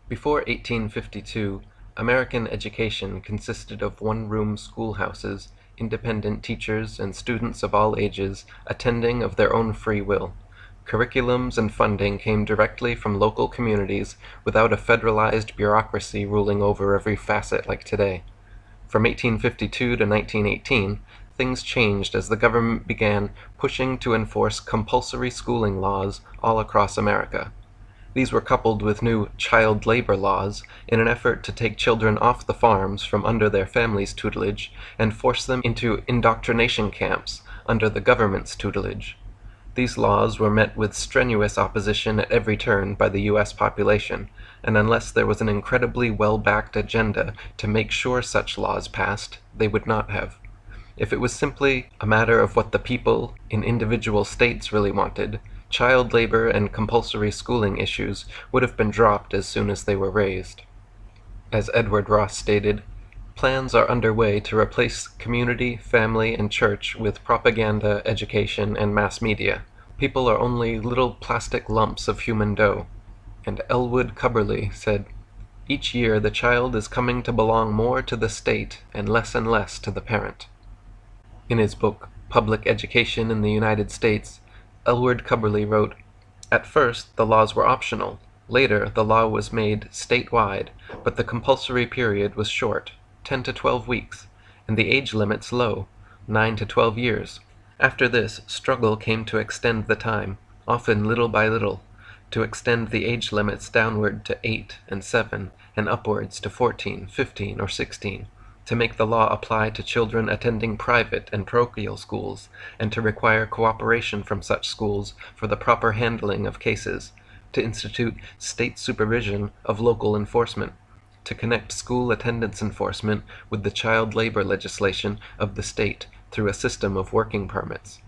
Before 1852, American education consisted of one-room schoolhouses, independent teachers, and students of all ages attending of their own free will. Curriculums and funding came directly from local communities without a federalized bureaucracy ruling over every facet like today. From 1852 to 1918, things changed as the government began pushing to enforce compulsory schooling laws all across America. These were coupled with new child labor laws in an effort to take children off the farms from under their families' tutelage and force them into indoctrination camps under the government's tutelage. These laws were met with strenuous opposition at every turn by the U.S. population, and unless there was an incredibly well-backed agenda to make sure such laws passed, they would not have. If it was simply a matter of what the people in individual states really wanted, child labor and compulsory schooling issues would have been dropped as soon as they were raised. As Edward Ross stated, plans are underway to replace community, family, and church with propaganda, education, and mass media. People are only little plastic lumps of human dough. And Elwood Cubberley said, "Each year the child is coming to belong more to the state and less to the parent." In his book, Public Education in the United States, Elwood Cubberley wrote, "At first the laws were optional. Later the law was made statewide, but the compulsory period was short, 10 to 12 weeks, and the age limits low, 9 to 12 years. After this, struggle came to extend the time, often little by little, to extend the age limits downward to 8 and 7, and upwards to 14, 15, or 16, to make the law apply to children attending private and parochial schools, and to require cooperation from such schools for the proper handling of cases, to institute state supervision of local enforcement, to connect school attendance enforcement with the child labor legislation of the state through a system of working permits.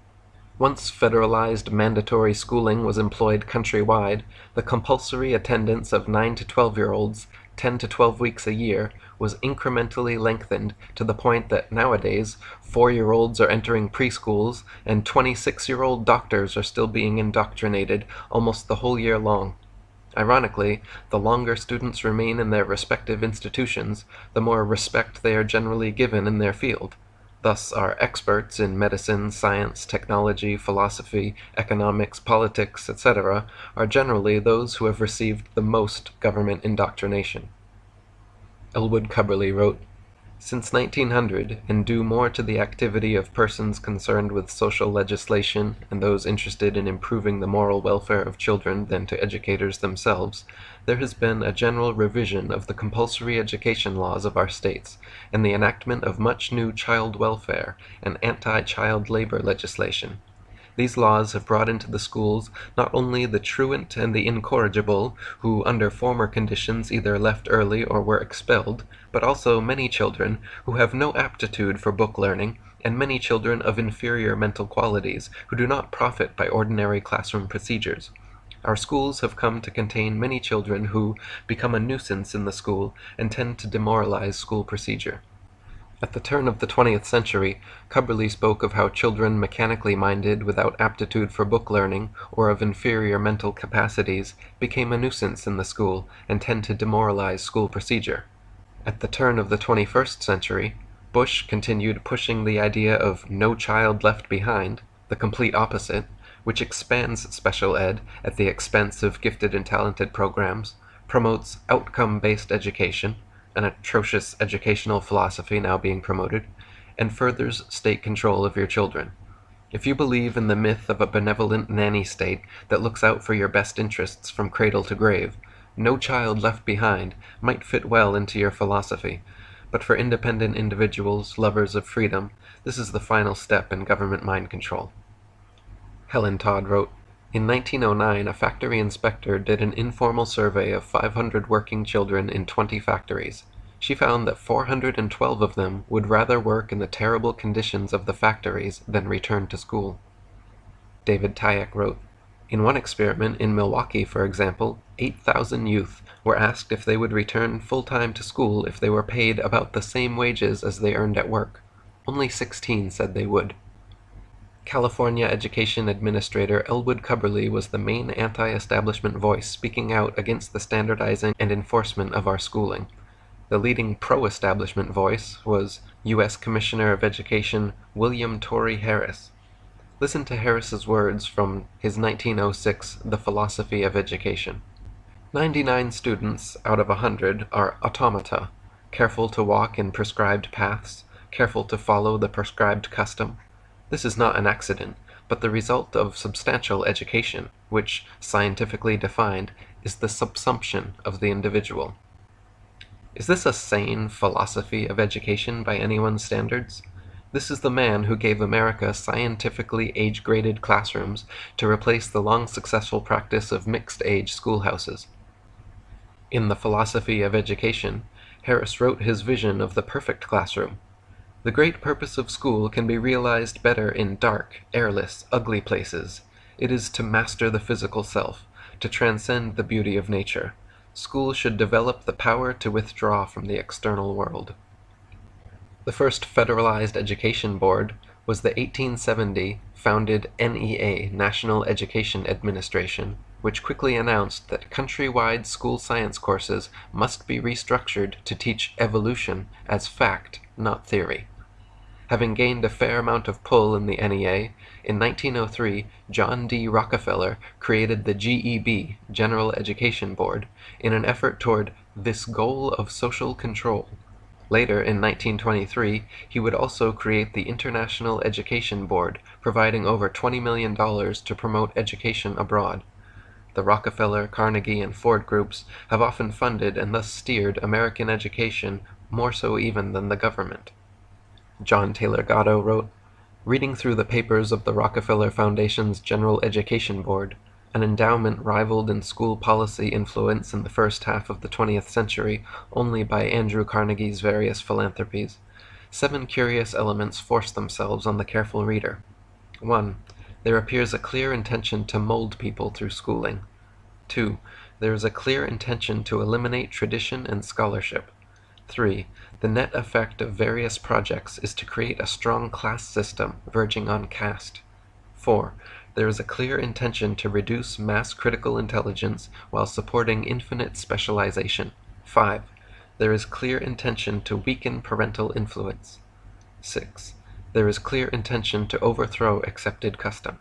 Once federalized mandatory schooling was employed countrywide, the compulsory attendance of 9 to 12-year-olds, 10 to 12 weeks a year, was incrementally lengthened to the point that nowadays 4-year-olds are entering preschools and 26-year-old doctors are still being indoctrinated almost the whole year long. Ironically, the longer students remain in their respective institutions, the more respect they are generally given in their field. Thus, our experts in medicine, science, technology, philosophy, economics, politics, etc. are generally those who have received the most government indoctrination. Elwood Cubberley wrote, "Since 1900, and due more to the activity of persons concerned with social legislation and those interested in improving the moral welfare of children than to educators themselves, there has been a general revision of the compulsory education laws of our states, and the enactment of much new child welfare and anti-child labor legislation. These laws have brought into the schools not only the truant and the incorrigible, who under former conditions either left early or were expelled, but also many children who have no aptitude for book learning, and many children of inferior mental qualities who do not profit by ordinary classroom procedures. Our schools have come to contain many children who become a nuisance in the school and tend to demoralize school procedure." At the turn of the 20th century, Cubberley spoke of how children mechanically minded without aptitude for book learning or of inferior mental capacities became a nuisance in the school and tend to demoralize school procedure. At the turn of the 21st century, Bush continued pushing the idea of no child left behind, the complete opposite, which expands special ed at the expense of gifted and talented programs, promotes outcome-based education, an atrocious educational philosophy now being promoted, and furthers state control of your children. If you believe in the myth of a benevolent nanny state that looks out for your best interests from cradle to grave, no child left behind might fit well into your philosophy, but for independent individuals, lovers of freedom, this is the final step in government mind control. Helen Todd wrote, "In 1909, a factory inspector did an informal survey of 500 working children in 20 factories. She found that 412 of them would rather work in the terrible conditions of the factories than return to school." David Tyack wrote, "In one experiment in Milwaukee, for example, 8,000 youth were asked if they would return full-time to school if they were paid about the same wages as they earned at work. Only 16 said they would." California Education Administrator Elwood Cubberley was the main anti-establishment voice speaking out against the standardizing and enforcement of our schooling. The leading pro-establishment voice was U.S. Commissioner of Education William Torrey Harris. Listen to Harris's words from his 1906 The Philosophy of Education. 99 students out of 100 are automata, careful to walk in prescribed paths, careful to follow the prescribed custom. This is not an accident, but the result of substantial education, which, scientifically defined, is the subsumption of the individual. Is this a sane philosophy of education by anyone's standards? This is the man who gave America scientifically age-graded classrooms to replace the long successful practice of mixed-age schoolhouses. In The Philosophy of Education, Harris wrote his vision of the perfect classroom. The great purpose of school can be realized better in dark, airless, ugly places. It is to master the physical self, to transcend the beauty of nature. School should develop the power to withdraw from the external world. The first federalized education board was the 1870 founded NEA, National Education Administration, which quickly announced that countrywide school science courses must be restructured to teach evolution as fact, not theory. Having gained a fair amount of pull in the NEA, in 1903 John D. Rockefeller created the GEB, General Education Board, in an effort toward this goal of social control. Later, in 1923, he would also create the International Education Board, providing over $20 million to promote education abroad. The Rockefeller, Carnegie, and Ford groups have often funded and thus steered American education more so even than the government. John Taylor Gatto wrote, "Reading through the papers of the Rockefeller Foundation's General Education Board, an endowment rivaled in school policy influence in the first half of the 20th century only by Andrew Carnegie's various philanthropies, 7 curious elements force themselves on the careful reader. 1. There appears a clear intention to mold people through schooling. 2. There is a clear intention to eliminate tradition and scholarship. 3. The net effect of various projects is to create a strong class system verging on caste. 4. There is a clear intention to reduce mass critical intelligence while supporting infinite specialization. 5. There is clear intention to weaken parental influence. 6. There is clear intention to overthrow accepted custom.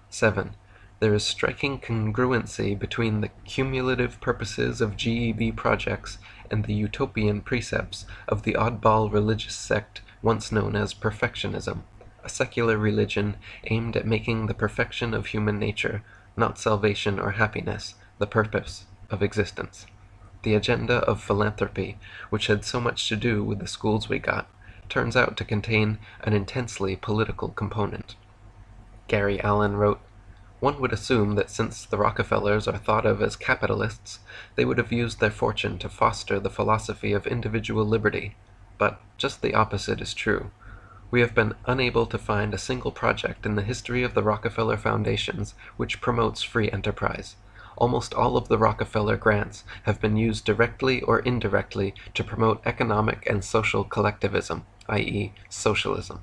7. There is striking congruency between the cumulative purposes of GEB projects and the utopian precepts of the oddball religious sect once known as perfectionism, a secular religion aimed at making the perfection of human nature, not salvation or happiness, the purpose of existence. The agenda of philanthropy, which had so much to do with the schools we got, turns out to contain an intensely political component." Gary Allen wrote, "One would assume that since the Rockefellers are thought of as capitalists, they would have used their fortune to foster the philosophy of individual liberty, but just the opposite is true. We have been unable to find a single project in the history of the Rockefeller Foundations which promotes free enterprise. Almost all of the Rockefeller grants have been used directly or indirectly to promote economic and social collectivism, i.e., socialism."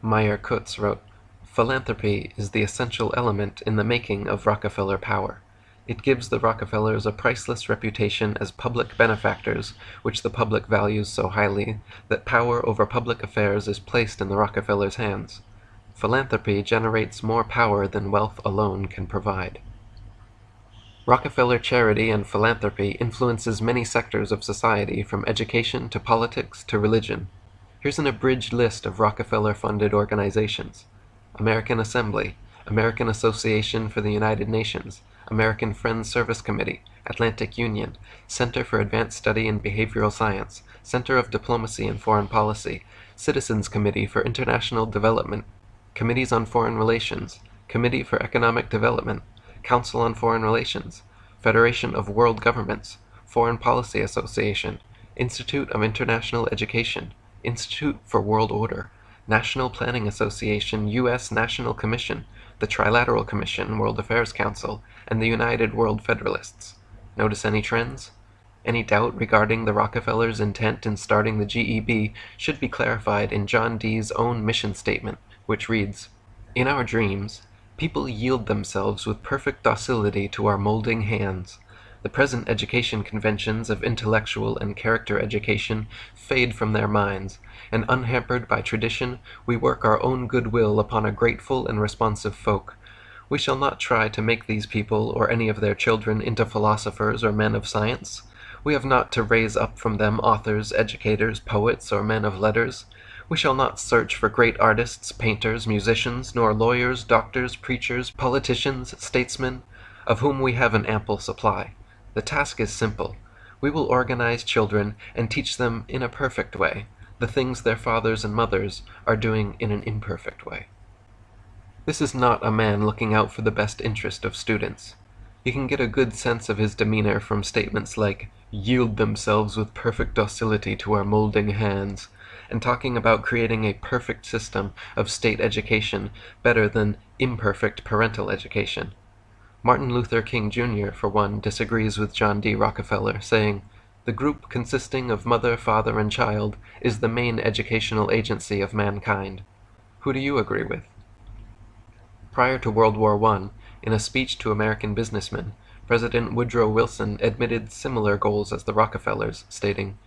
Meyer Kutz wrote, "Philanthropy is the essential element in the making of Rockefeller power. It gives the Rockefellers a priceless reputation as public benefactors, which the public values so highly that power over public affairs is placed in the Rockefellers' hands. Philanthropy generates more power than wealth alone can provide." Rockefeller charity and philanthropy influences many sectors of society from education to politics to religion. Here's an abridged list of Rockefeller-funded organizations: American Assembly, American Association for the United Nations, American Friends Service Committee, Atlantic Union, Center for Advanced Study in Behavioral Science, Center of Diplomacy and Foreign Policy, Citizens Committee for International Development, Committees on Foreign Relations, Committee for Economic Development, Council on Foreign Relations, Federation of World Governments, Foreign Policy Association, Institute of International Education, Institute for World Order, National Planning Association, U.S. National Commission, the Trilateral Commission, World Affairs Council, and the United World Federalists. Notice any trends? Any doubt regarding the Rockefellers' intent in starting the GEB should be clarified in John D.'s own mission statement, which reads, In our dreams, people yield themselves with perfect docility to our molding hands. The present education conventions of intellectual and character education fade from their minds, and unhampered by tradition, we work our own goodwill upon a grateful and responsive folk. We shall not try to make these people or any of their children into philosophers or men of science. We have not to raise up from them authors, educators, poets, or men of letters. We shall not search for great artists, painters, musicians, nor lawyers, doctors, preachers, politicians, statesmen, of whom we have an ample supply. The task is simple. We will organize children and teach them in a perfect way the things their fathers and mothers are doing in an imperfect way. This is not a man looking out for the best interest of students. You can get a good sense of his demeanor from statements like, "yield themselves with perfect docility to our molding hands," and talking about creating a perfect system of state education better than imperfect parental education. Martin Luther King Jr., for one, disagrees with John D. Rockefeller, saying, "The group consisting of mother, father, and child is the main educational agency of mankind." Who do you agree with? Prior to World War I, in a speech to American businessmen, President Woodrow Wilson admitted similar goals as the Rockefellers, stating,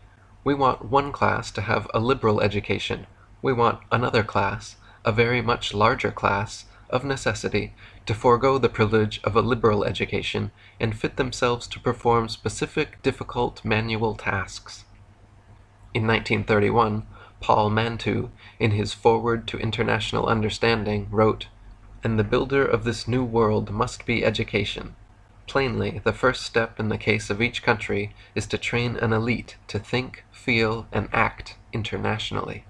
"We want one class to have a liberal education. We want another class, a very much larger class, of necessity, to forego the privilege of a liberal education and fit themselves to perform specific, difficult manual tasks." In 1931, Paul Mantoux, in his Foreword to International Understanding, wrote, "And the builder of this new world must be education. Plainly, the first step in the case of each country is to train an elite to think, feel, and act internationally."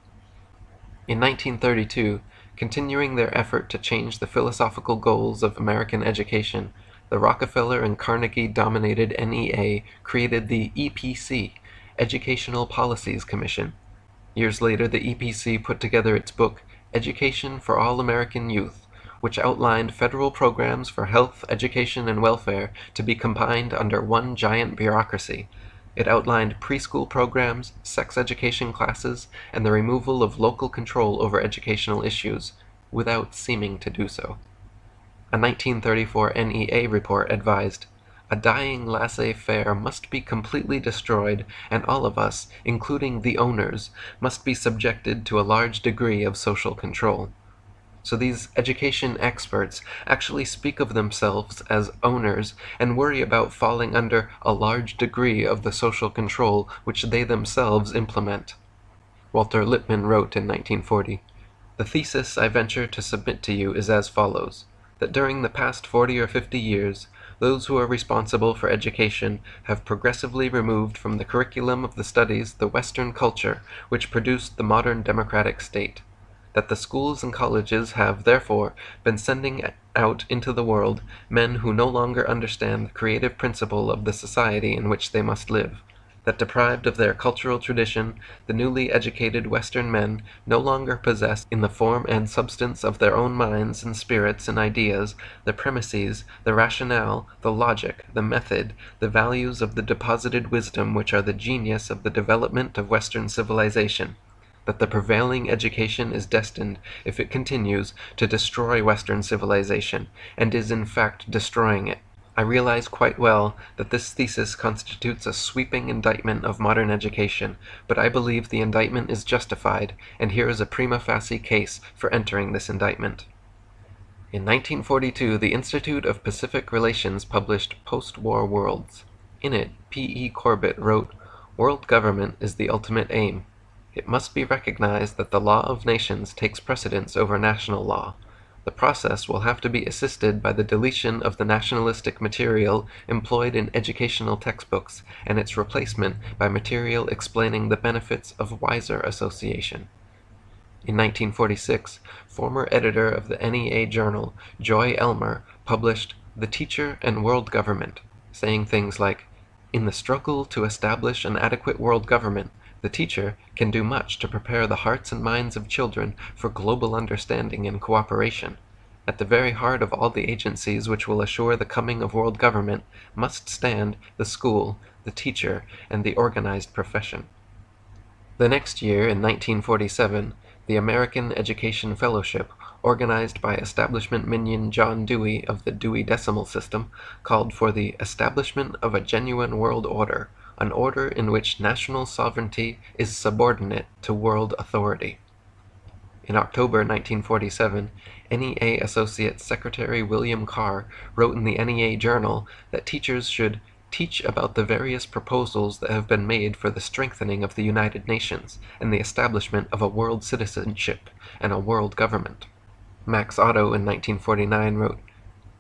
In 1932, continuing their effort to change the philosophical goals of American education, the Rockefeller and Carnegie-dominated NEA created the EPC, Educational Policies Commission. Years later, the EPC put together its book, Education for All American Youth, which outlined federal programs for health, education, and welfare to be combined under one giant bureaucracy. It outlined preschool programs, sex education classes, and the removal of local control over educational issues, without seeming to do so. A 1934 NEA report advised, "A dying laissez-faire must be completely destroyed, and all of us, including the owners, must be subjected to a large degree of social control." So these education experts actually speak of themselves as owners and worry about falling under a large degree of the social control which they themselves implement. Walter Lippmann wrote in 1940, "The thesis I venture to submit to you is as follows, that during the past 40 or 50 years, those who are responsible for education have progressively removed from the curriculum of the studies the Western culture which produced the modern democratic state. That the schools and colleges have, therefore, been sending out into the world men who no longer understand the creative principle of the society in which they must live. That deprived of their cultural tradition, the newly educated Western men no longer possess, in the form and substance of their own minds and spirits and ideas, the premises, the rationale, the logic, the method, the values of the deposited wisdom which are the genius of the development of Western civilization. That the prevailing education is destined, if it continues, to destroy Western civilization, and is in fact destroying it. I realize quite well that this thesis constitutes a sweeping indictment of modern education, but I believe the indictment is justified, and here is a prima facie case for entering this indictment." In 1942, the Institute of Pacific Relations published Post-War Worlds. In it, P.E. Corbett wrote, "World government is the ultimate aim. It must be recognized that the law of nations takes precedence over national law. The process will have to be assisted by the deletion of the nationalistic material employed in educational textbooks and its replacement by material explaining the benefits of wiser association." In 1946, former editor of the NEA Journal, Joy Elmer, published The Teacher and World Government, saying things like, "In the struggle to establish an adequate world government, the teacher can do much to prepare the hearts and minds of children for global understanding and cooperation. At the very heart of all the agencies which will assure the coming of world government must stand the school, the teacher, and the organized profession." The next year, in 1947, the American Education Fellowship, organized by establishment minion John Dewey of the Dewey Decimal System, called for the establishment of a genuine world order, an order in which national sovereignty is subordinate to world authority. In October 1947, NEA Associate Secretary William Carr wrote in the NEA Journal that teachers should teach about the various proposals that have been made for the strengthening of the United Nations and the establishment of a world citizenship and a world government. Max Otto in 1949 wrote,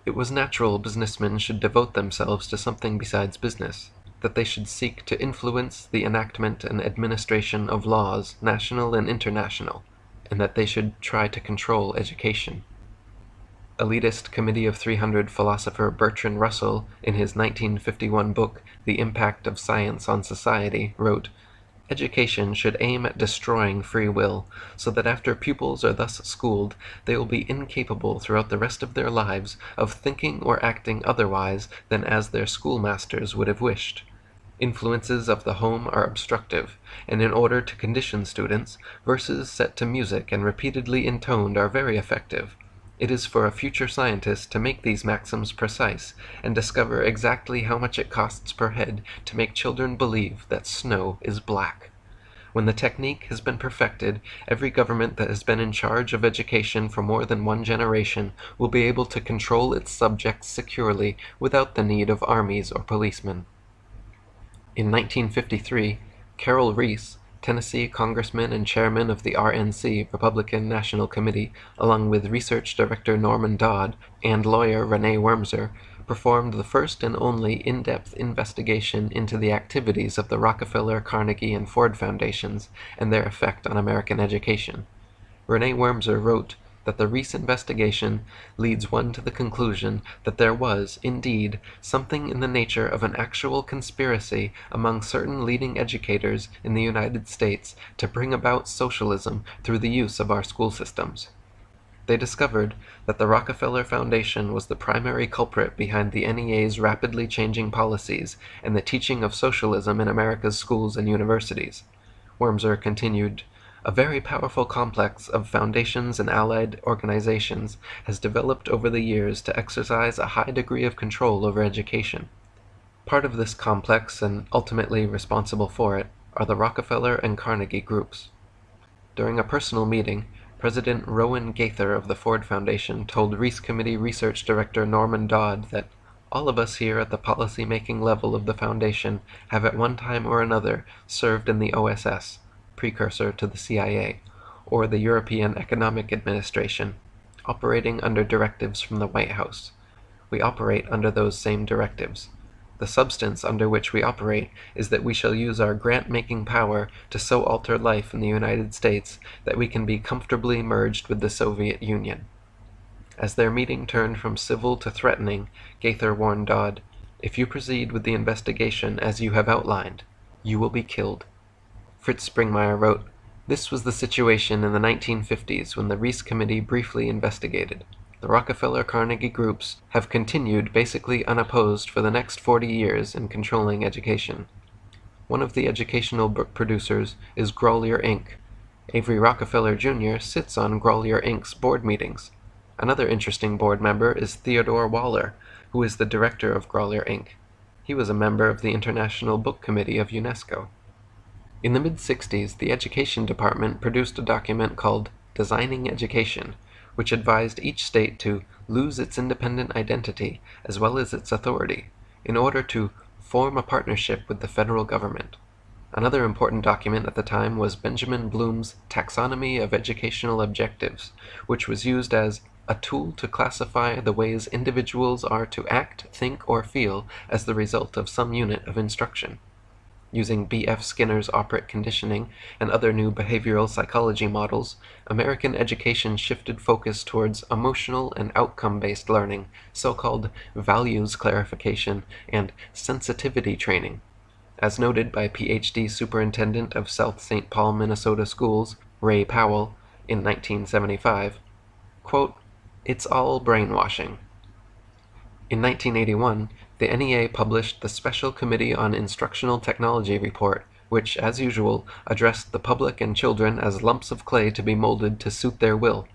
"It was natural businessmen should devote themselves to something besides business, that they should seek to influence the enactment and administration of laws, national and international, and that they should try to control education." Elitist Committee of 300 philosopher Bertrand Russell, in his 1951 book The Impact of Science on Society, wrote, "Education should aim at destroying free will, so that after pupils are thus schooled, they will be incapable throughout the rest of their lives of thinking or acting otherwise than as their schoolmasters would have wished. Influences of the home are obstructive, and in order to condition students, verses set to music and repeatedly intoned are very effective. It is for a future scientist to make these maxims precise, and discover exactly how much it costs per head to make children believe that snow is black. When the technique has been perfected, every government that has been in charge of education for more than one generation will be able to control its subjects securely without the need of armies or policemen." In 1953, Carroll Reese, Tennessee congressman and chairman of the RNC Republican National Committee, along with research director Norman Dodd and lawyer Renee Wormser, performed the first and only in-depth investigation into the activities of the Rockefeller, Carnegie, and Ford Foundations and their effect on American education. Renee Wormser wrote that the Reese investigation leads one to the conclusion that there was, indeed, something in the nature of an actual conspiracy among certain leading educators in the United States to bring about socialism through the use of our school systems. They discovered that the Rockefeller Foundation was the primary culprit behind the NEA's rapidly changing policies and the teaching of socialism in America's schools and universities. Wormser continued, "A very powerful complex of foundations and allied organizations has developed over the years to exercise a high degree of control over education. Part of this complex, and ultimately responsible for it, are the Rockefeller and Carnegie groups." During a personal meeting, President Rowan Gaither of the Ford Foundation told Reese Committee Research Director Norman Dodd that "all of us here at the policy-making level of the Foundation have at one time or another served in the OSS, precursor to the CIA, or the European Economic Administration, operating under directives from the White House. We operate under those same directives. The substance under which we operate is that we shall use our grant-making power to so alter life in the United States that we can be comfortably merged with the Soviet Union." As their meeting turned from civil to threatening, Gaither warned Dodd, "If you proceed with the investigation as you have outlined, you will be killed." Fritz Springmeier wrote, "This was the situation in the 1950s when the Reese Committee briefly investigated. The Rockefeller-Carnegie groups have continued basically unopposed for the next 40 years in controlling education. One of the educational book producers is Grolier Inc. Avery Rockefeller Jr. sits on Grolier Inc.'s board meetings. Another interesting board member is Theodore Waller, who is the director of Grolier Inc. He was a member of the International Book Committee of UNESCO." In the mid-60s, the Education Department produced a document called Designing Education, which advised each state to lose its independent identity as well as its authority, in order to form a partnership with the federal government. Another important document at the time was Benjamin Bloom's Taxonomy of Educational Objectives, which was used as a tool to classify the ways individuals are to act, think, or feel as the result of some unit of instruction. Using B.F. Skinner's operant conditioning and other new behavioral psychology models, American education shifted focus towards emotional and outcome-based learning, so-called values clarification, and sensitivity training. As noted by Ph.D. Superintendent of South St. Paul, Minnesota Schools, Ray Powell, in 1975, quote, "It's all brainwashing." In 1981, the NEA published the Special Committee on Instructional Technology report, which, as usual, addressed the public and children as lumps of clay to be molded to suit their will.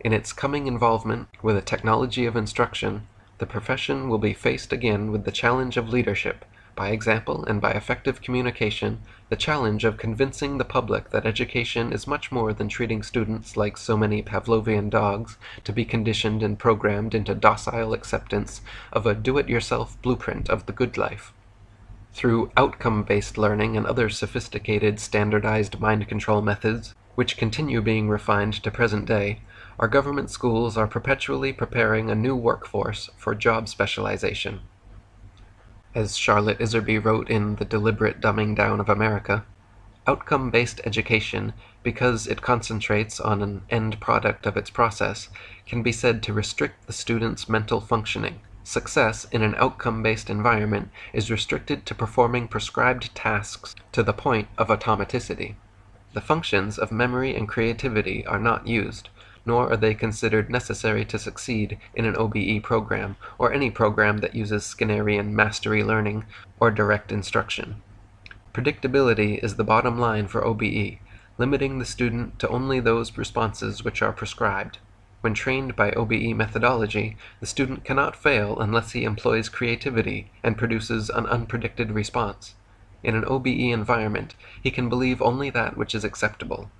In its coming involvement with a technology of instruction, the profession will be faced again with the challenge of leadership, by example and by effective communication, the challenge of convincing the public that education is much more than treating students like so many Pavlovian dogs to be conditioned and programmed into docile acceptance of a do-it-yourself blueprint of the good life. Through outcome-based learning and other sophisticated standardized mind control methods, which continue being refined to present day, our government schools are perpetually preparing a new workforce for job specialization. As Charlotte Iserby wrote in The Deliberate Dumbing Down of America, outcome-based education, because it concentrates on an end product of its process, can be said to restrict the student's mental functioning. Success in an outcome-based environment is restricted to performing prescribed tasks to the point of automaticity. The functions of memory and creativity are not used, nor are they considered necessary to succeed in an OBE program or any program that uses Skinnerian mastery learning or direct instruction. Predictability is the bottom line for OBE, limiting the student to only those responses which are prescribed. When trained by OBE methodology, the student cannot fail unless he employs creativity and produces an unpredicted response. In an OBE environment, he can believe only that which is acceptable.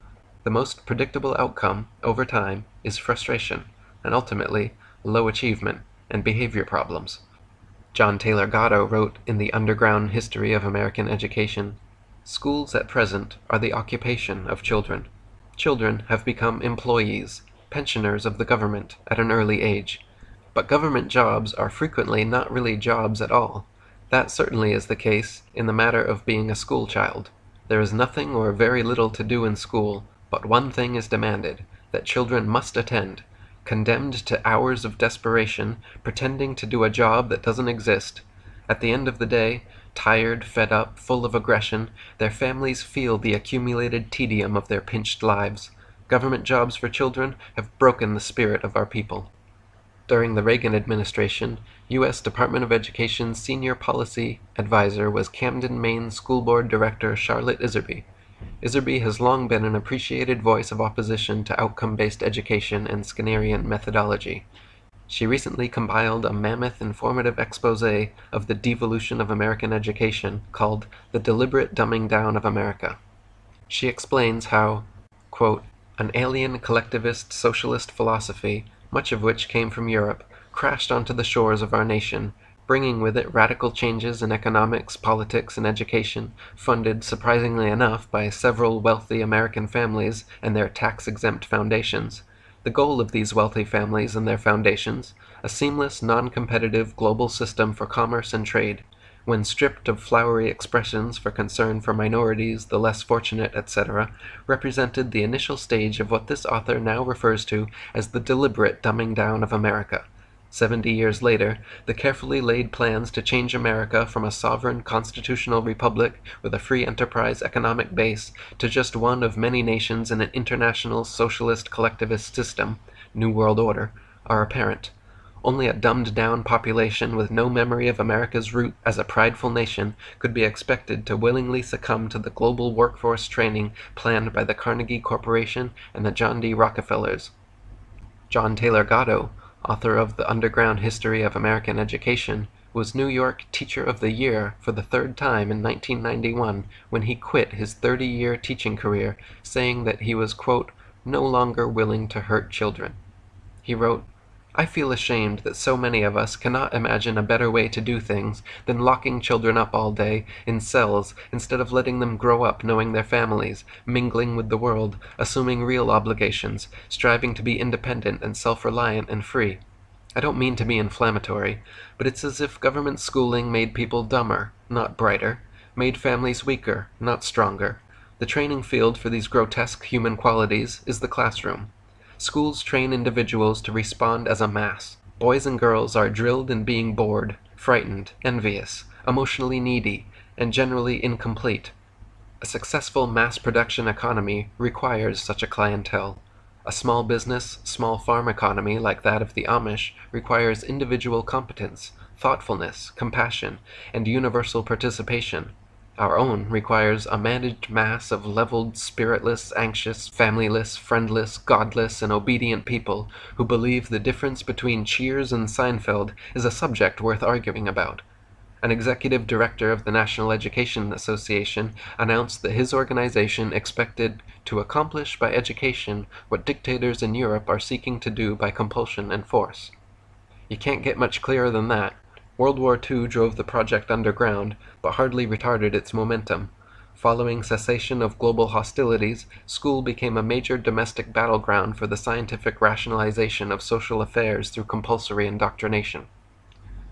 The most predictable outcome, over time, is frustration, and ultimately, low achievement and behavior problems. John Taylor Gatto wrote in The Underground History of American Education, "Schools at present are the occupation of children. Children have become employees, pensioners of the government at an early age. But government jobs are frequently not really jobs at all. That certainly is the case in the matter of being a school child. There is nothing or very little to do in school, but one thing is demanded, that children must attend, condemned to hours of desperation, pretending to do a job that doesn't exist. At the end of the day, tired, fed up, full of aggression, their families feel the accumulated tedium of their pinched lives. Government jobs for children have broken the spirit of our people." During the Reagan administration, U.S. Department of Education's senior policy advisor was Camden, Maine School Board Director Charlotte Iserby. Iserby has long been an appreciated voice of opposition to outcome-based education and Skinnerian methodology. She recently compiled a mammoth informative exposé of the devolution of American education called The Deliberate Dumbing Down of America. She explains how, quote, "an alien collectivist socialist philosophy, much of which came from Europe, crashed onto the shores of our nation, bringing with it radical changes in economics, politics, and education, funded, surprisingly enough, by several wealthy American families and their tax-exempt foundations. The goal of these wealthy families and their foundations, a seamless, non-competitive global system for commerce and trade, when stripped of flowery expressions for concern for minorities, the less fortunate, etc., represented the initial stage of what this author now refers to as the deliberate dumbing down of America. 70 years later, the carefully laid plans to change America from a sovereign constitutional republic with a free enterprise economic base to just one of many nations in an international socialist collectivist system, New World Order, are apparent. Only a dumbed-down population with no memory of America's root as a prideful nation could be expected to willingly succumb to the global workforce training planned by the Carnegie Corporation and the John D. Rockefellers. John Taylor Gatto, author of The Underground History of American Education, was New York Teacher of the Year for the third time in 1991 when he quit his 30-year teaching career, saying that he was, quote, "no longer willing to hurt children." He wrote, "I feel ashamed that so many of us cannot imagine a better way to do things than locking children up all day in cells instead of letting them grow up knowing their families, mingling with the world, assuming real obligations, striving to be independent and self-reliant and free. I don't mean to be inflammatory, but it's as if government schooling made people dumber, not brighter, made families weaker, not stronger. The training field for these grotesque human qualities is the classroom. Schools train individuals to respond as a mass. Boys and girls are drilled in being bored, frightened, envious, emotionally needy, and generally incomplete. A successful mass production economy requires such a clientele. A small business, small farm economy like that of the Amish requires individual competence, thoughtfulness, compassion, and universal participation. Our own requires a managed mass of leveled, spiritless, anxious, familyless, friendless, godless, and obedient people who believe the difference between Cheers and Seinfeld is a subject worth arguing about. An executive director of the National Education Association announced that his organization expected to accomplish by education what dictators in Europe are seeking to do by compulsion and force. You can't get much clearer than that. World War II drove the project underground, but hardly retarded its momentum. Following cessation of global hostilities, school became a major domestic battleground for the scientific rationalization of social affairs through compulsory indoctrination.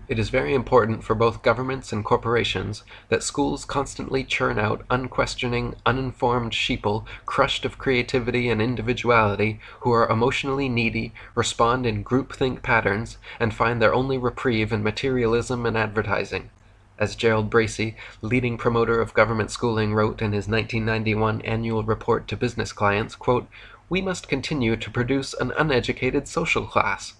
It is very important for both governments and corporations that schools constantly churn out unquestioning, uninformed sheeple crushed of creativity and individuality who are emotionally needy, respond in groupthink patterns, and find their only reprieve in materialism and advertising. As Gerald Bracey, leading promoter of government schooling, wrote in his 1991 annual report to business clients, quote, "We must continue to produce an uneducated social class."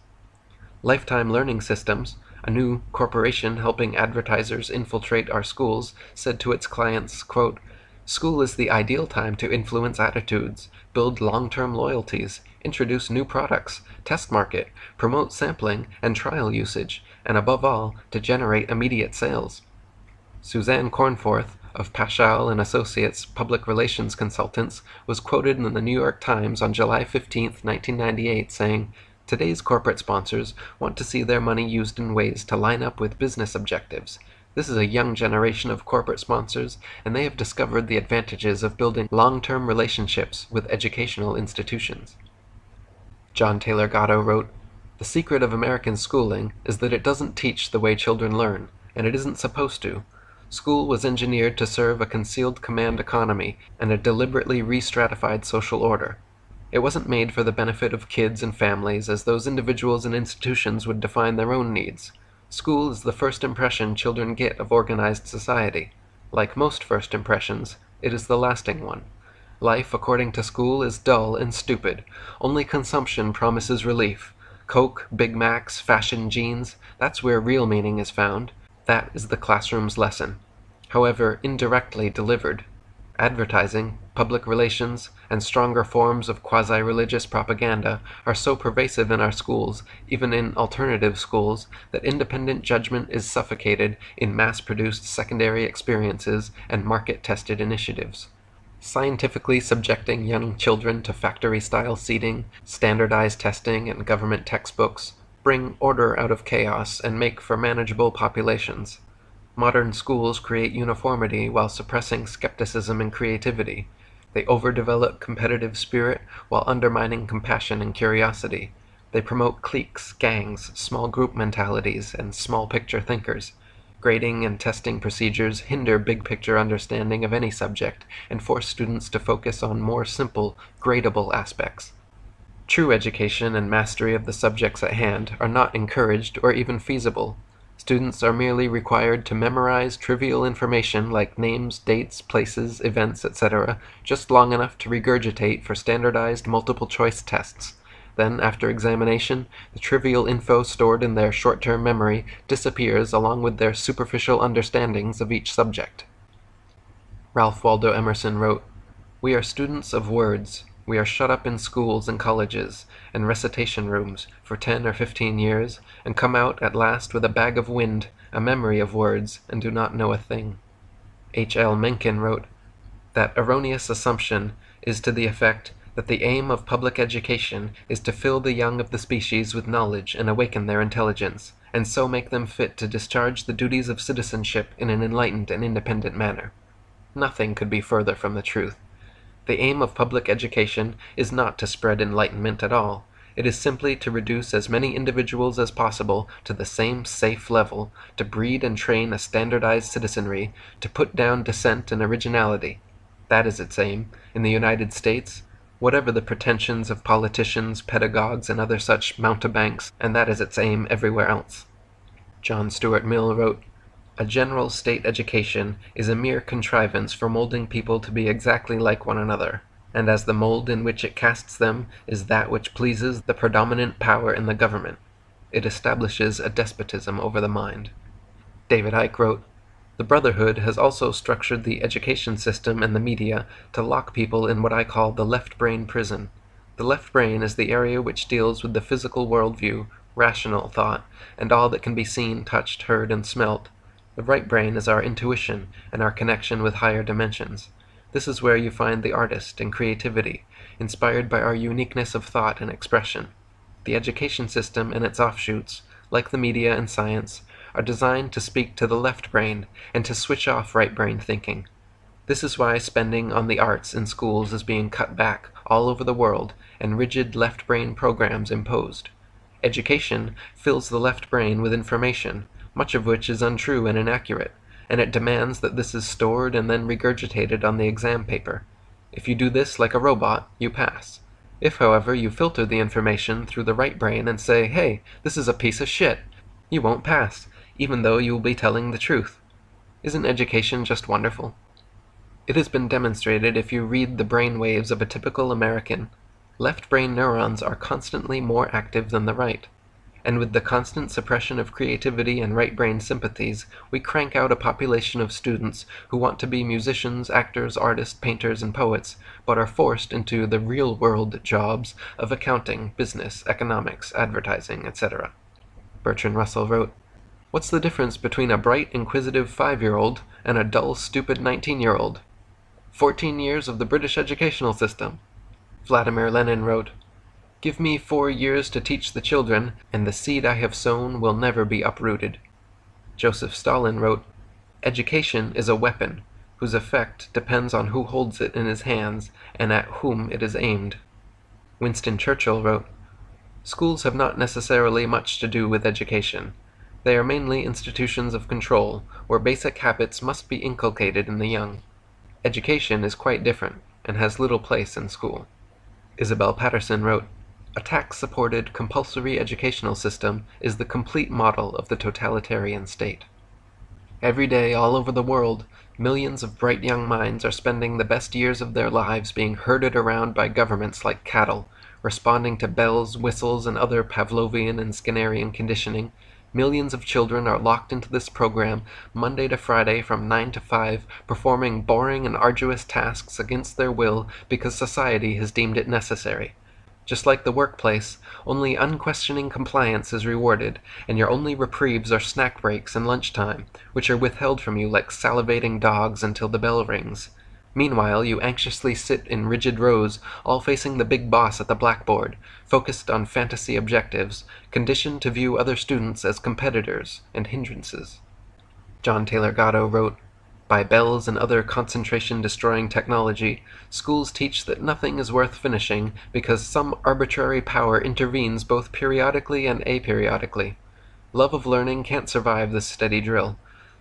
Lifetime Learning Systems, a new corporation helping advertisers infiltrate our schools, said to its clients, quote, "School is the ideal time to influence attitudes, build long-term loyalties, introduce new products, test market, promote sampling and trial usage, and above all, to generate immediate sales." Suzanne Cornforth of Paschal and Associates Public Relations Consultants was quoted in the New York Times on July 15, 1998, saying, "Today's corporate sponsors want to see their money used in ways to line up with business objectives. This is a young generation of corporate sponsors, and they have discovered the advantages of building long-term relationships with educational institutions." John Taylor Gatto wrote, "The secret of American schooling is that it doesn't teach the way children learn, and it isn't supposed to. School was engineered to serve a concealed command economy and a deliberately re-stratified social order. It wasn't made for the benefit of kids and families, as those individuals and institutions would define their own needs. School is the first impression children get of organized society. Like most first impressions, it is the lasting one. Life, according to school, is dull and stupid. Only consumption promises relief. Coke, Big Macs, fashion jeans, that's where real meaning is found. That is the classroom's lesson. However, indirectly delivered. Advertising, public relations, and stronger forms of quasi-religious propaganda are so pervasive in our schools, even in alternative schools, that independent judgment is suffocated in mass-produced secondary experiences and market-tested initiatives. Scientifically subjecting young children to factory-style seating, standardized testing, and government textbooks bring order out of chaos and make for manageable populations. Modern schools create uniformity while suppressing skepticism and creativity. They overdevelop competitive spirit while undermining compassion and curiosity. They promote cliques, gangs, small group mentalities, and small picture thinkers. Grading and testing procedures hinder big picture understanding of any subject and force students to focus on more simple, gradable aspects. True education and mastery of the subjects at hand are not encouraged or even feasible. Students are merely required to memorize trivial information like names, dates, places, events, etc., just long enough to regurgitate for standardized multiple-choice tests. Then, after examination, the trivial info stored in their short-term memory disappears along with their superficial understandings of each subject. Ralph Waldo Emerson wrote, "We are students of words. We are shut up in schools and colleges and recitation rooms for 10 or 15 years, and come out at last with a bag of wind, a memory of words, and do not know a thing." H. L. Mencken wrote, "That erroneous assumption is to the effect that the aim of public education is to fill the young of the species with knowledge and awaken their intelligence, and so make them fit to discharge the duties of citizenship in an enlightened and independent manner. Nothing could be further from the truth. The aim of public education is not to spread enlightenment at all. It is simply to reduce as many individuals as possible to the same safe level, to breed and train a standardized citizenry, to put down dissent and originality. That is its aim, in the United States, whatever the pretensions of politicians, pedagogues, and other such mountebanks, and that is its aim everywhere else." John Stuart Mill wrote, "A general state education is a mere contrivance for molding people to be exactly like one another, and as the mold in which it casts them is that which pleases the predominant power in the government, it establishes a despotism over the mind." David Icke wrote, The Brotherhood has also structured the education system and the media to lock people in what I call the left brain prison. The left brain is the area which deals with the physical worldview, rational thought, and all that can be seen, touched, heard, and smelt. The right brain is our intuition and our connection with higher dimensions. This is where you find the artist and creativity, inspired by our uniqueness of thought and expression. The education system and its offshoots, like the media and science, are designed to speak to the left brain and to switch off right brain thinking. This is why spending on the arts in schools is being cut back all over the world and rigid left brain programs imposed. Education fills the left brain with information, much of which is untrue and inaccurate, and it demands that this is stored and then regurgitated on the exam paper. If you do this like a robot, you pass. If, however, you filter the information through the right brain and say, "Hey, this is a piece of shit," you won't pass, even though you will be telling the truth. Isn't education just wonderful? It has been demonstrated if you read the brain waves of a typical American. Left brain neurons are constantly more active than the right. And with the constant suppression of creativity and right brain sympathies, we crank out a population of students who want to be musicians, actors, artists, painters, and poets, but are forced into the real-world jobs of accounting, business, economics, advertising, etc. Bertrand Russell wrote, "What's the difference between a bright, inquisitive 5-year-old and a dull, stupid 19-year-old? 14 years of the British educational system." Vladimir Lenin wrote, "Give me 4 years to teach the children, and the seed I have sown will never be uprooted." Joseph Stalin wrote, "Education is a weapon, whose effect depends on who holds it in his hands and at whom it is aimed." Winston Churchill wrote, "Schools have not necessarily much to do with education. They are mainly institutions of control, where basic habits must be inculcated in the young. Education is quite different, and has little place in school." Isabel Patterson wrote, "A tax-supported, compulsory educational system is the complete model of the totalitarian state." Every day, all over the world, millions of bright young minds are spending the best years of their lives being herded around by governments like cattle, responding to bells, whistles, and other Pavlovian and Skinnerian conditioning. Millions of children are locked into this program Monday to Friday from 9 to 5, performing boring and arduous tasks against their will because society has deemed it necessary. Just like the workplace, only unquestioning compliance is rewarded, and your only reprieves are snack breaks and lunchtime, which are withheld from you like salivating dogs until the bell rings. Meanwhile, you anxiously sit in rigid rows, all facing the big boss at the blackboard, focused on fantasy objectives, conditioned to view other students as competitors and hindrances. John Taylor Gatto wrote, "By bells and other concentration-destroying technology, schools teach that nothing is worth finishing because some arbitrary power intervenes both periodically and aperiodically. Love of learning can't survive this steady drill.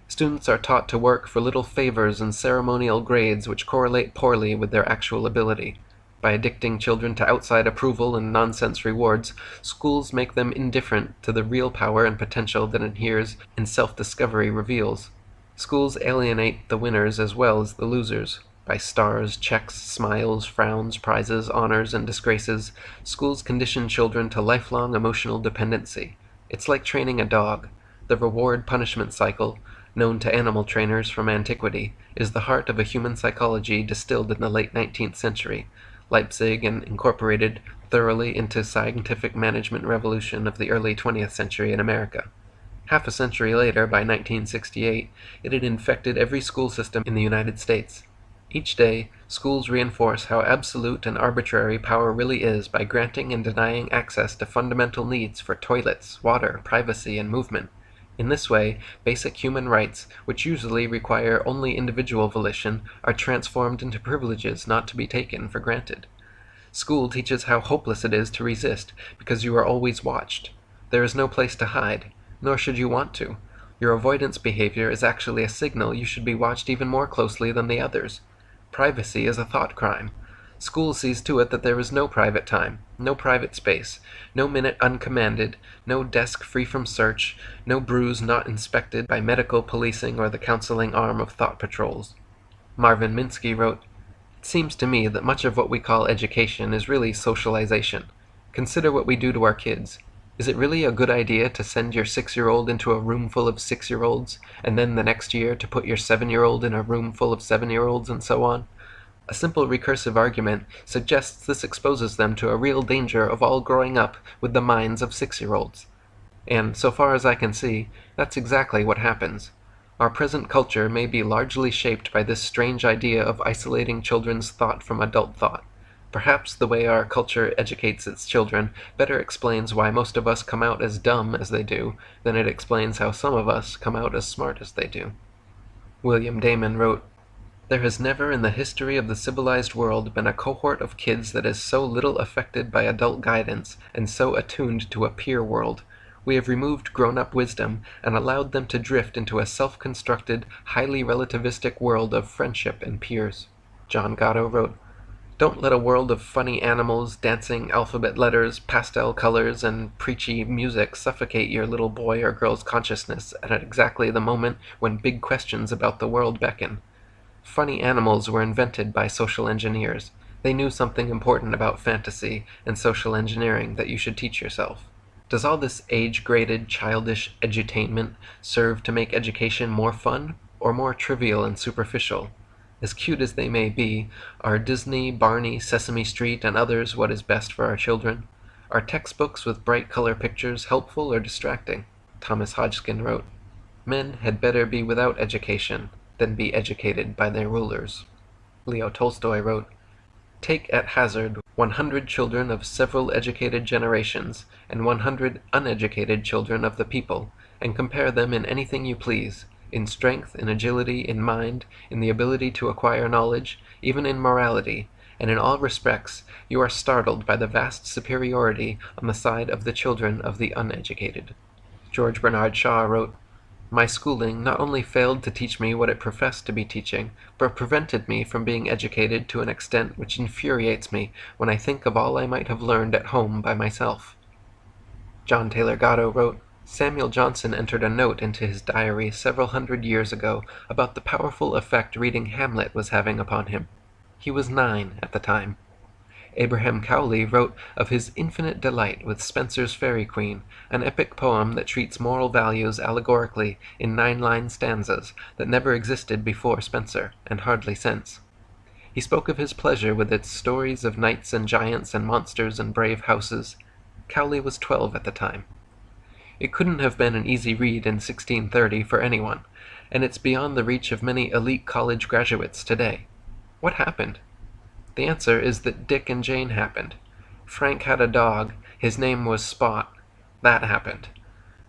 Students are taught to work for little favors and ceremonial grades which correlate poorly with their actual ability. By addicting children to outside approval and nonsense rewards, schools make them indifferent to the real power and potential that inheres and self-discovery reveals. Schools alienate the winners as well as the losers. By stars, checks, smiles, frowns, prizes, honors, and disgraces, schools condition children to lifelong emotional dependency. It's like training a dog. The reward-punishment cycle, known to animal trainers from antiquity, is the heart of a human psychology distilled in the late 19th century, Leipzig, and incorporated thoroughly into scientific management revolution of the early 20th century in America. Half a century later, by 1968, it had infected every school system in the United States. Each day, schools reinforce how absolute and arbitrary power really is by granting and denying access to fundamental needs for toilets, water, privacy, and movement. In this way, basic human rights, which usually require only individual volition, are transformed into privileges not to be taken for granted. School teaches how hopeless it is to resist, because you are always watched. There is no place to hide, nor should you want to. Your avoidance behavior is actually a signal you should be watched even more closely than the others. Privacy is a thought crime. School sees to it that there is no private time, no private space, no minute uncommanded, no desk free from search, no bruise not inspected by medical policing or the counseling arm of thought patrols. Marvin Minsky wrote, "It seems to me that much of what we call education is really socialization. Consider what we do to our kids. Is it really a good idea to send your 6-year-old into a room full of 6-year-olds, and then the next year to put your 7-year-old in a room full of 7-year-olds, and so on? A simple recursive argument suggests this exposes them to a real danger of all growing up with the minds of 6-year-olds. And, so far as I can see, that's exactly what happens. Our present culture may be largely shaped by this strange idea of isolating children's thought from adult thought. Perhaps the way our culture educates its children better explains why most of us come out as dumb as they do than it explains how some of us come out as smart as they do. William Damon wrote, "There has never in the history of the civilized world been a cohort of kids that is so little affected by adult guidance and so attuned to a peer world. We have removed grown-up wisdom and allowed them to drift into a self-constructed, highly relativistic world of friendship and peers." John Gatto wrote, "Don't let a world of funny animals, dancing alphabet letters, pastel colors, and preachy music suffocate your little boy or girl's consciousness at exactly the moment when big questions about the world beckon. Funny animals were invented by social engineers. They knew something important about fantasy and social engineering that you should teach yourself. Does all this age-graded, childish edutainment serve to make education more fun, or more trivial and superficial? As cute as they may be, are Disney, Barney, Sesame Street, and others what is best for our children? Are textbooks with bright color pictures helpful or distracting?" Thomas Hodgkin wrote, "Men had better be without education than be educated by their rulers." Leo Tolstoy wrote, "Take at hazard 100 children of several educated generations and 100 uneducated children of the people, and compare them in anything you please, in strength, in agility, in mind, in the ability to acquire knowledge, even in morality, and in all respects you are startled by the vast superiority on the side of the children of the uneducated." George Bernard Shaw wrote, "My schooling not only failed to teach me what it professed to be teaching, but prevented me from being educated to an extent which infuriates me when I think of all I might have learned at home by myself." John Taylor Gatto wrote, "Samuel Johnson entered a note into his diary several hundred years ago about the powerful effect reading Hamlet was having upon him. He was 9 at the time. Abraham Cowley wrote of his infinite delight with Spenser's Faerie Queene, an epic poem that treats moral values allegorically in 9-line stanzas that never existed before Spenser, and hardly since. He spoke of his pleasure with its stories of knights and giants and monsters and brave houses. Cowley was 12 at the time. It couldn't have been an easy read in 1630 for anyone, and it's beyond the reach of many elite college graduates today. What happened? The answer is that Dick and Jane happened. Frank had a dog. His name was Spot. That happened.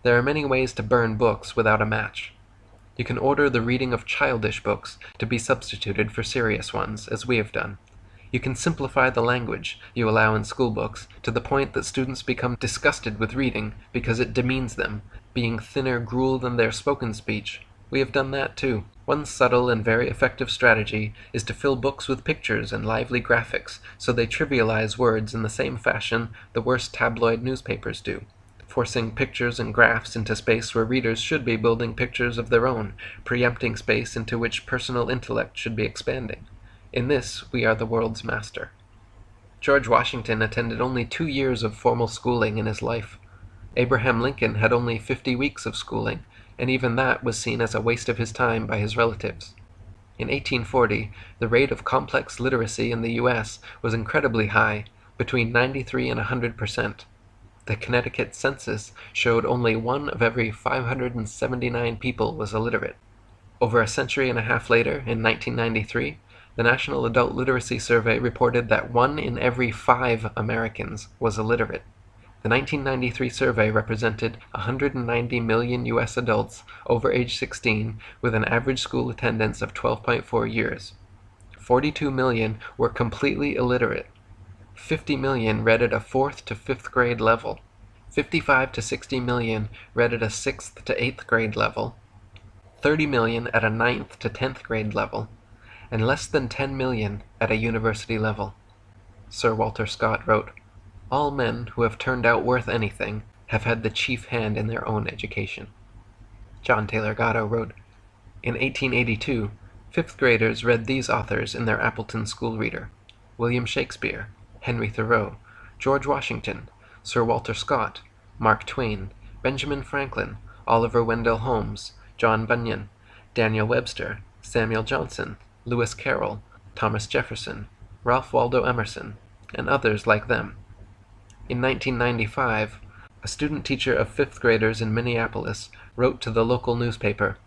There are many ways to burn books without a match. You can order the reading of childish books to be substituted for serious ones, as we have done. You can simplify the language you allow in school books to the point that students become disgusted with reading because it demeans them, being thinner gruel than their spoken speech. We have done that too. One subtle and very effective strategy is to fill books with pictures and lively graphics so they trivialize words in the same fashion the worst tabloid newspapers do, forcing pictures and graphs into space where readers should be building pictures of their own, preempting space into which personal intellect should be expanding. In this, we are the world's master. George Washington attended only 2 years of formal schooling in his life. Abraham Lincoln had only 50 weeks of schooling, and even that was seen as a waste of his time by his relatives. In 1840, the rate of complex literacy in the U.S. was incredibly high, between 93 and 100%. The Connecticut census showed only 1 of every 579 people was illiterate. Over a century and a half later, in 1993, the National Adult Literacy Survey reported that 1 in every 5 Americans was illiterate. The 1993 survey represented 190 million U.S. adults over age 16 with an average school attendance of 12.4 years. 42 million were completely illiterate. 50 million read at a 4th to 5th grade level. 55 to 60 million read at a 6th to 8th grade level. 30 million at a 9th to 10th grade level. And less than 10 million at a university level. Sir Walter Scott wrote, "All men who have turned out worth anything have had the chief hand in their own education." John Taylor Gatto wrote, "In 1882, 5th graders read these authors in their Appleton school reader: William Shakespeare, Henry Thoreau, George Washington, Sir Walter Scott, Mark Twain, Benjamin Franklin, Oliver Wendell Holmes, John Bunyan, Daniel Webster, Samuel Johnson, Lewis Carroll, Thomas Jefferson, Ralph Waldo Emerson, and others like them. In 1995, a student teacher of fifth graders in Minneapolis wrote to the local newspaper,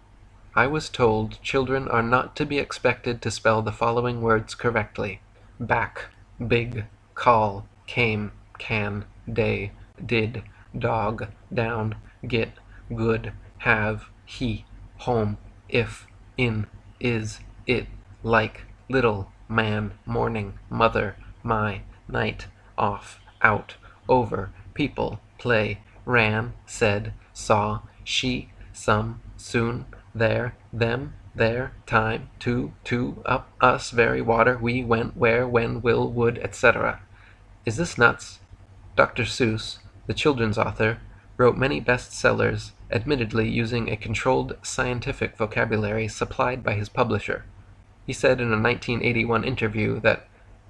"I was told children are not to be expected to spell the following words correctly: back, big, call, came, can, day, did, dog, down, get, good, have, he, home, if, in, is, it, like, little, man, morning, mother, my, night, off, out, over, people, play, ran, said, saw, she, some, soon, there, them, there, time, to, up, us, very, water, we, went, where, when, will, would, etc. Is this nuts?" Dr. Seuss, the children's author, wrote many bestsellers, admittedly using a controlled scientific vocabulary supplied by his publisher. He said in a 1981 interview that,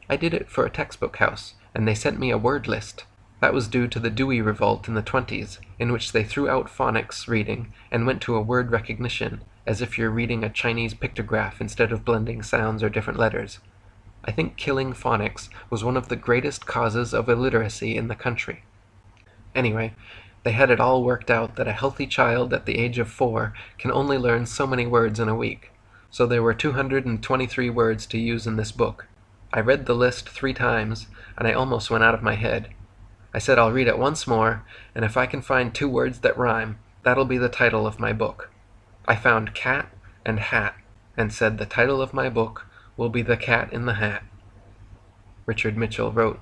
"I did it for a textbook house, and they sent me a word list. That was due to the Dewey Revolt in the 20s, in which they threw out phonics reading and went to a word recognition, as if you're reading a Chinese pictograph instead of blending sounds or different letters. I think killing phonics was one of the greatest causes of illiteracy in the country." Anyway, they had it all worked out that a healthy child at the age of 4 can only learn so many words in a week. So there were 223 words to use in this book. I read the list 3 times, and I almost went out of my head. I said I'll read it once more, and if I can find 2 words that rhyme, that'll be the title of my book. I found cat and hat, and said the title of my book will be The Cat in the Hat. Richard Mitchell wrote,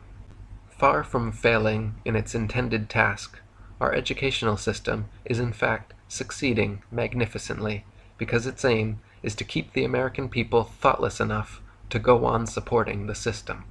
"Far from failing in its intended task, our educational system is in fact succeeding magnificently, because its aim is to keep the American people thoughtless enough to go on supporting the system."